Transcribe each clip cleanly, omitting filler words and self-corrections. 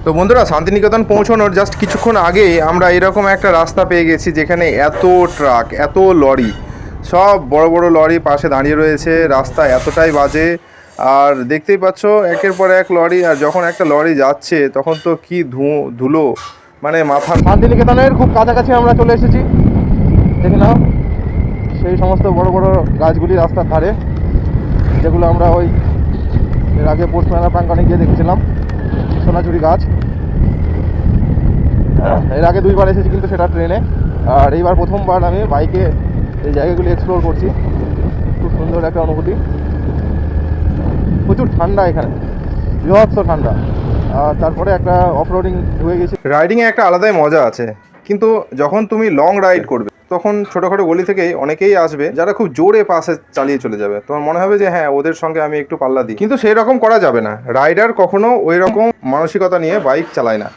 তো বন্ধুরা, শান্তিনিকেতন পৌঁছানোর জাস্ট কিছুক্ষণ আগেই আমরা এরকম একটা রাস্তা পেয়ে গেছি যেখানে এত ট্রাক, এত লরি, সব বড় বড় লরি পাশে দাঁড়িয়ে রয়েছে। রাস্তা এতটাই বাজে, আর দেখতেই পাচ্ছ একের পর এক লরি। আর যখন একটা লরি যাচ্ছে তখন তো কি ধুলো, মানে মাথা। শান্তিনিকেতনের খুব কাছাকাছি আমরা চলে এসেছি, দেখে নাও সেই সমস্ত বড় বড় গাছগুলি রাস্তার ধারে, যেগুলো আমরা ওই এর আগে পোস্ট মেলা প্রাঙ্গণে গিয়ে দেখেছিলাম। সোনাঝুরি গাছ, এর আগে 2বার এসেছি কিন্তু সেটা ট্রেনে, আর এইবার প্রথমবার আমি বাইকে এই জায়গাগুলি এক্সপ্লোর করছি। খুব সুন্দর একটা অনুভূতি, প্রচুর ঠান্ডা এখানে, বীভৎস ঠান্ডা। আর তারপরে একটা অফ রোডিং হয়ে গেছি। রাইডিংয়ে একটা আলাদাই মজা আছে, কিন্তু যখন তুমি লং রাইড করবে তখন ছোটোখাটো গলি থেকেই অনেকেই আসবে যারা খুব জোরে পাশে চালিয়ে চলে যাবে। তোমার মনে হবে যে হ্যাঁ, ওদের সঙ্গে আমি একটু পাল্লা দিই, কিন্তু সেই রকম করা যাবে না। রাইডার কখনো ওই রকম মানসিকতা নিয়ে বাইক চালায় না।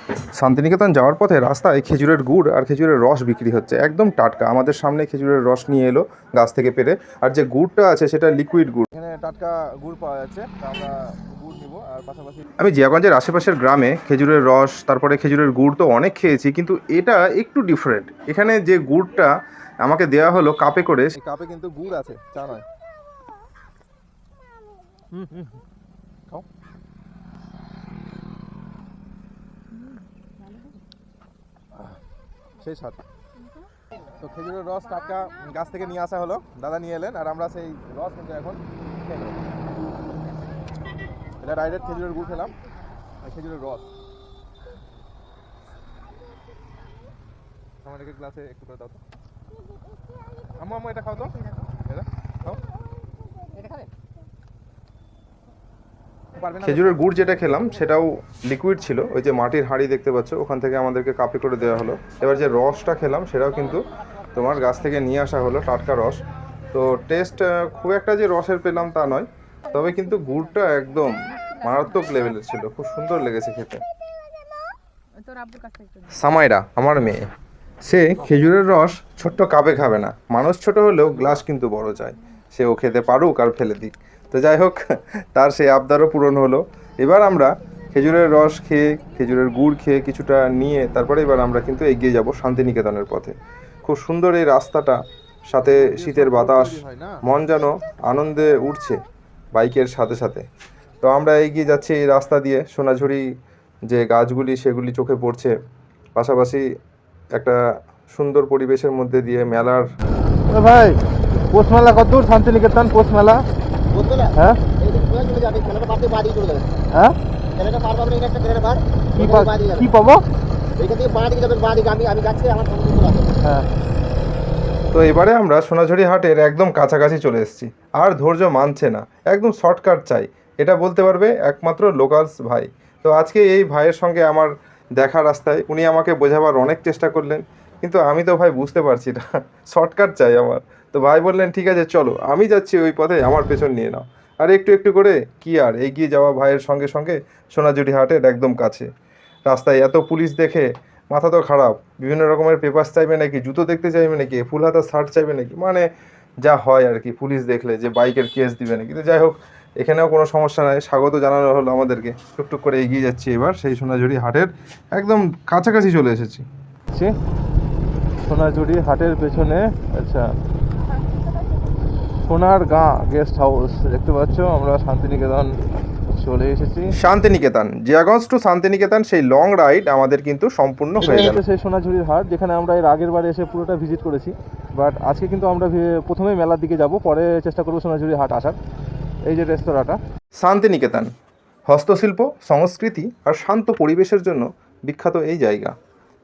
শান্তিনিকেতন যাওয়ার পথে রাস্তায় খেজুরের গুড় আর খেজুরের রস বিক্রি হচ্ছে, একদম টাটকা। আমাদের সামনে খেজুরের রস নিয়ে এলো গাছ থেকে পেরে, আর যে গুড়টা আছে সেটা লিকুইড গুড়। এখানে টাটকা গুড় পাওয়া যাচ্ছে, আমরা গুড় নিব। আর পাশাপাশি আমি জিয়াগঞ্জের আশেপাশের গ্রামে খেজুরের রস, তারপরে খেজুরের গুড় তো অনেক খেয়েছি, কিন্তু এটা একটু ডিফারেন্ট। এখানে যে গুড়টা আমাকে দেওয়া হলো কাপে করে, সেই কাপে কিন্তু গুড় আছে, চা নয়। খাও। সেই স্বাদ। তো খেজুরের রস টাটকা গাছ থেকে নিয়ে আসা হলো, দাদা নিয়ে এলেন, আর আমরা সেই রস কিন্তু এখন খেয়ে নেব। এটা ডাইরেক্ট খেজুরের গুড় খেলাম, আর খেজুরের রস। আমার এক গ্লাসে একটু করে দাও তো। আম্মা এটা খাও তো, এটা খাও। খেজুরের গুড় যেটা খেলাম সেটাও লিকুইড ছিল, ওই যে মাটির হাঁড়ি দেখতে পাচ্ছ ওখান থেকে আমাদেরকে কাপে করে দেওয়া হলো। এবার যে রসটা খেলাম সেটাও কিন্তু তোমার গাছ থেকে নিয়ে আসা হলো, টাটকা রস। তো টেস্ট খুব একটা যে রসের পেলাম তা নয়, তবে কিন্তু গুড়টা একদম মারাত্মক লেভেলের ছিল, খুব সুন্দর লেগেছে খেতে। সামাইরা আমার মেয়ে, সে খেজুরের রস ছোট্ট কাপে খাবে না, মানুষ ছোট হলেও গ্লাস কিন্তু বড় চায়। সেও খেতে পারুক আর ফেলে দিক। তো যাই হোক, তার সেই আবদারও পূরণ হলো। এবার আমরা খেজুরের রস খেয়ে, খেজুরের গুড় খেয়ে কিছুটা নিয়ে তারপরে এবার আমরা কিন্তু এগিয়ে যাব শান্তিনিকেতনের পথে। খুব সুন্দর এই রাস্তাটা, সাথে শীতের বাতাস, মন যেন আনন্দে উঠছে বাইকের সাথে সাথে। তো আমরা এগিয়ে যাচ্ছি এই রাস্তা দিয়ে, সোনাঝুরি যে গাছগুলি সেগুলি চোখে পড়ছে, পাশাপাশি একটা সুন্দর পরিবেশের মধ্যে দিয়ে মেলার। ভাই, পৌষ মেলা কত দূর? শান্তিনিকেতন পৌষ মেলা? হ্যাঁ হ্যাঁ, কি পাবো? হ্যাঁ। তো এবারে আমরা সোনাঝুরি হাটের একদম কাছাকাছি চলে এসেছি, আর ধৈর্য মানছে না, একদম শর্টকাট চাই, এটা বলতে পারবে একমাত্র লোকালস ভাই। তো আজকে এই ভাইয়ের সঙ্গে আমার দেখা রাস্তায়, উনি আমাকে বোঝাবার অনেক চেষ্টা করলেন, কিন্তু আমি তো ভাই বুঝতে পারছি না, শর্টকাট চাই আমার। তো ভাই বললেন ঠিক আছে চলো, আমি যাচ্ছি ওই পথে, আমার পেছন নিয়ে নাও। আর একটু একটু করে কি আর এগিয়ে যাওয়া ভাইয়ের সঙ্গে সঙ্গে সোনাঝুরি হাটের একদম কাছে। রাস্তায় এত পুলিশ দেখে মাথা তো খারাপ, বিভিন্ন রকমের পেপারস চাইবে নাকি, জুতো দেখতে চাইবে নাকি, ফুল হাতা শার্ট চাইবে নাকি, মানে যা হয় আর কি পুলিশ দেখলে, যে বাইকের কেস দিবে নাকি। তো যাই হোক, এখানেও কোনো সমস্যা নাই, স্বাগত জানানো হলো আমাদেরকে। টুকটুক করে এগিয়ে যাচ্ছি এবার সেই সোনাঝুরি হাটের একদম কাছাকাছি চলে এসেছি। সোনাঝুরি হাটের পেছনে, আচ্ছা, সোনার গাঁ গেস্ট হাউস দেখতে পাচ্ছ। আমরা শান্তিনিকেতন চলে এসেছি। শান্তিনিকেতন, জিয়াগঞ্জ টু শান্তিনিকেতন সেই লং রাইড আমাদের কিন্তু সম্পূর্ণ হয়ে গেল। সেই সোনাঝুরির হাট, যেখানে আমরা এর আগের বারে এসে পুরোটা ভিজিট করেছি, বাট আজকে কিন্তু আমরা প্রথমে মেলার দিকে যাব, পরে চেষ্টা করবো সোনাঝুরি হাট আসার। এই যে রেস্তোরাঁটা, শান্তিনিকেতন, হস্তশিল্প, সংস্কৃতি আর শান্ত পরিবেশের জন্য বিখ্যাত এই জায়গা।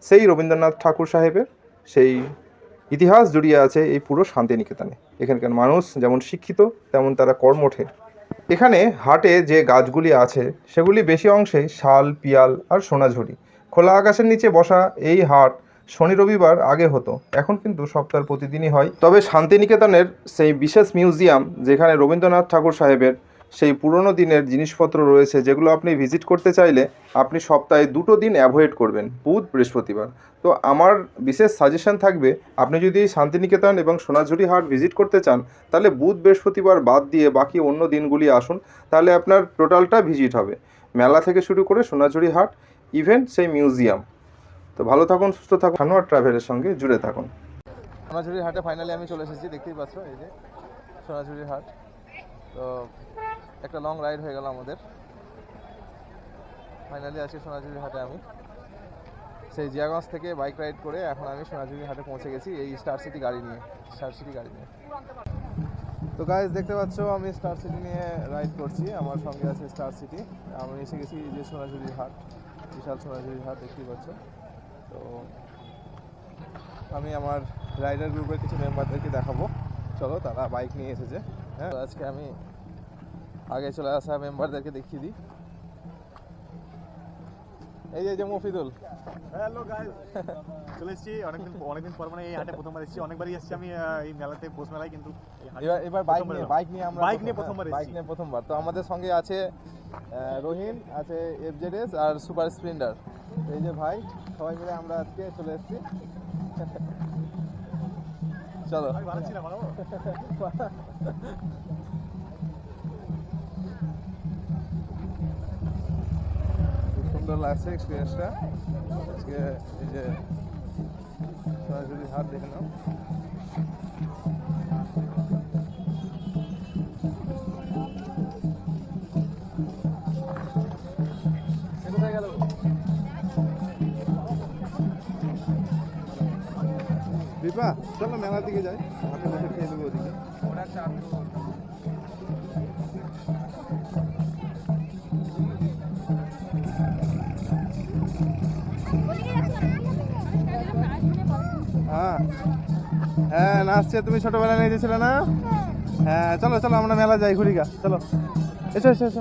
সেই রবীন্দ্রনাথ ঠাকুর সাহেবের সেই ইতিহাস জড়িয়ে আছে এই পুরো শান্তিনিকেতনে। এখানকার মানুষ যেমন শিক্ষিত, তেমন তারা কর্মঠে। এখানে হাটে যে গাছগুলি আছে সেগুলি বেশি অংশেই শাল, পিয়াল আর সোনাঝুরি। খোলা আকাশের নিচে বসা এই হাট শনি রবিবার আগে হতো, এখন কিন্তু সপ্তাহের প্রতিদিনই হয়। তবে শান্তিনিকেতনের সেই বিশেষ মিউজিয়াম, যেখানে রবীন্দ্রনাথ ঠাকুর সাহেবের সেই পুরনো দিনের জিনিসপত্র রয়েছে, যেগুলো আপনি ভিজিট করতে চাইলে আপনি সপ্তাহে 2 দিন অ্যাভয়েড করবেন, বুধ বৃহস্পতিবার। তো আমার বিশেষ সাজেশন থাকবে, আপনি যদি শান্তিনিকেতন এবং সোনাঝুরি হাট ভিজিট করতে চান, তাহলে বুধ বৃহস্পতিবার বাদ দিয়ে বাকি অন্য দিনগুলি আসুন, তাহলে আপনার টোটালটা ভিজিট হবে। মেলা থেকে শুরু করে সোনাঝুরি হাট ইভেন্ট সেই মিউজিয়াম। তো ভালো থাকুন, সুস্থ থাকুন, সানোয়ার ট্রাভেলের সঙ্গে জুড়ে থাকুন। সোনাঝুরির হাটে ফাইনালি আমি চলে এসেছি, দেখতেই পাচ্ছ এই যে সোনাঝুরির হাট। তো একটা লং রাইড হয়ে গেল আমাদের, ফাইনালি আজকে সোনাঝুরির হাটে আমি সেই জিয়াগঞ্জ থেকে বাইক রাইড করে এখন আমি সোনাঝুরির হাটে পৌঁছে গেছি এই স্টার সিটি গাড়ি নিয়ে। তো গাইজ দেখতে পাচ্ছ আমি স্টার সিটি নিয়ে রাইড করছি, আমার সঙ্গে আছে স্টার সিটি। আমি এসে গেছি যে সোনাঝুরির হাট, বিশাল সোনাঝুরির হাট দেখতেই পাচ্ছ। তো আমি আমার রাইডার গ্রুপের কিছু মেম্বারদেরকে দেখাবো, চলো তারা বাইক নিয়ে এসেছে। হ্যাঁ, আজকে আমি আগে চলে আসা মেম্বারদেরকে দেখিয়ে দিই। এই যে মফিদুল। হ্যালো গাইস, চলে এসেছি অনেকদিন পর, মানে এই হাটে প্রথমবার এসেছি। অনেকবারই এসেছি আমি এই মেলাতে, পৌষ মেলায়, কিন্তু এবার বাইক নিয়ে প্রথমবার। তো আমাদের সঙ্গে আছে রহিম, আছে এফজেডএস আর সুপার স্প্লেন্ডার। এই যে ভাই, সবাই মিলে আমরা আজকে চলে এসেছি। চলো ভালো ছিল, ভালো। সুন্দর লাগছে এক্সপিরিয়েন্সটা আজকে। এই যে সরাসরি হাট দেখে নাও। দীপা চলো মেলার দিকে যাই, হাতে বসে খেয়ে দেবো ওদিকে। হ্যাঁ হ্যাঁ নাচছে, তুমি ছোটবেলায় নিয়ে দিয়েছিলে না? হ্যাঁ চলো চলো আমরা মেলা যাই, ঘুরি গা, চলো এসো এসো এসো।